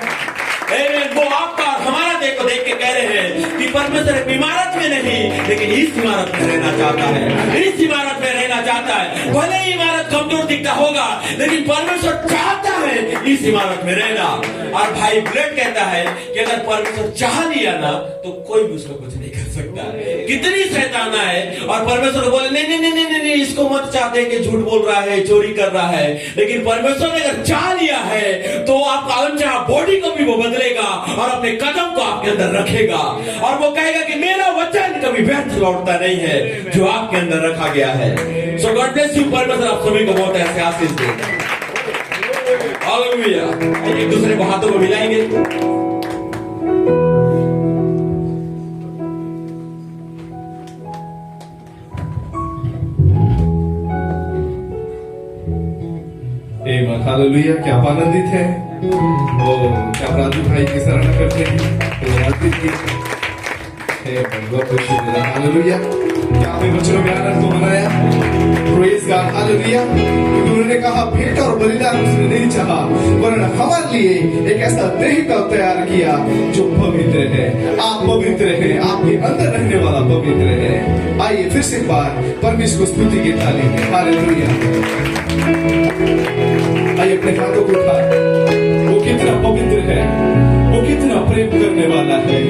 A: आमीन। वो आपका और हमारा देह को देख के कह रहे हैं कि परमेश्वर एक इमारत में नहीं, लेकिन इस इमारत में रहना चाहता है, इस इमारत में रहना चाहता है। भले ही इमारत कमजोर दिखता होगा, लेकिन परमेश्वर चाहता है इस इमारत में रहना। और भाई ब्लड कहता है कि अगर परमेश्वर चाह लिया ना तो कोई भी उसको कुछ नहीं कर सकता। कितनी शैताना है। और परमेश्वर बोले नहीं नहीं नहीं नहीं नहीं, इसको मत चाहते कि झूठ बोल रहा है, चोरी कर रहा है। लेकिन परमेश्वर ने अगर चाह लिया है तो आपका अनचाहा बॉडी को भी वो बदलेगा और अपने कदम को आपके अंदर रखेगा। और वो कहेगा कि मेरा वचन कभी व्यर्थ लौटता नहीं है जो आपके अंदर रखा गया है। सो गॉड ब्लेस यू। परमेश्वर आप सभी को बहुत ऐसे आशीष दे। हालेलुया। एक दूसरे को हाथों को मिलाएंगे।
B: हालेलुया। क्या आप आनंदित है? क्या राजू भाई की सराहना करते हैं? हालेलुया। क्या आपने बच्चों में आनंद को मनाया? Praise God. हालेलुया। क्योंकि उन्होंने कहा भेंट और बलिदान उसने नहीं चाहा, वरन हमारे लिए एक ऐसा देह का तैयार किया जो पवित्र है। आप पवित्र हैं, आपके अंदर रहने वाला पवित्र है। आइए फिर से एक बार परमेश्वर को स्तुति की ताली दें। हालेलुया। आइए अपने हाथों को उठाएं। वो कितना पवित्र है, वो कितना प्रेम करने वाला है।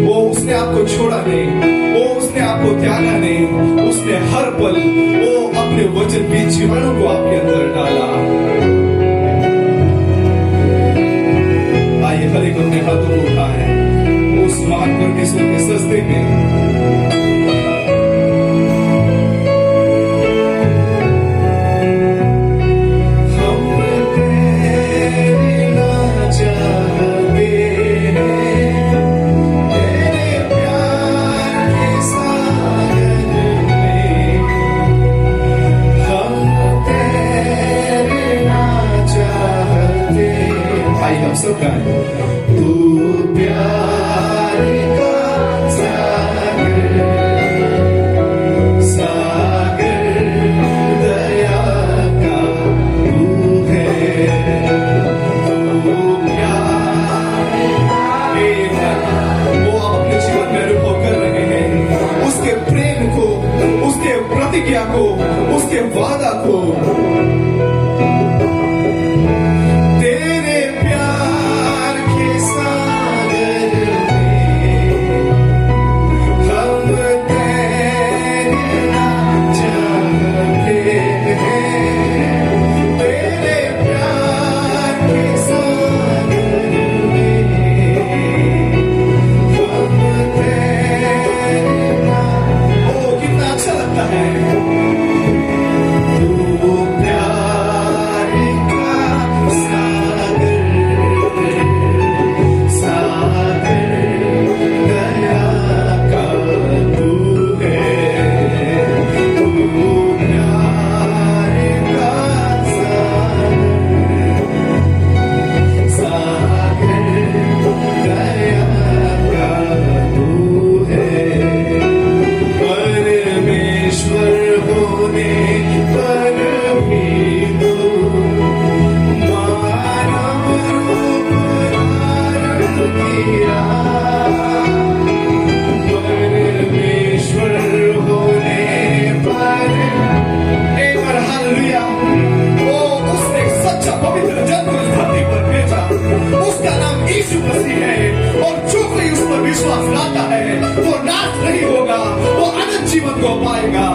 B: वो उसने आपको छोड़ा नहीं, वो उसने आपको त्यागा नहीं। उसने हर पल वो अपने वचन की जीवाणु को आपके अंदर डाला। आइए हर एक अपने हाथों को उठाएं उस महान परमेश्वर के सजदे में। उसके वादा को तेरे प्यार के सागर में हम तैरना चाहते हैं। तेरे प्यार के सागर में हम तैरना। ओ कितना अच्छा लगता है। यीशु मसीह है और जो कोई उस पर विश्वास लाता है वो नाश नहीं होगा, वो अनंत जीवन को पाएगा।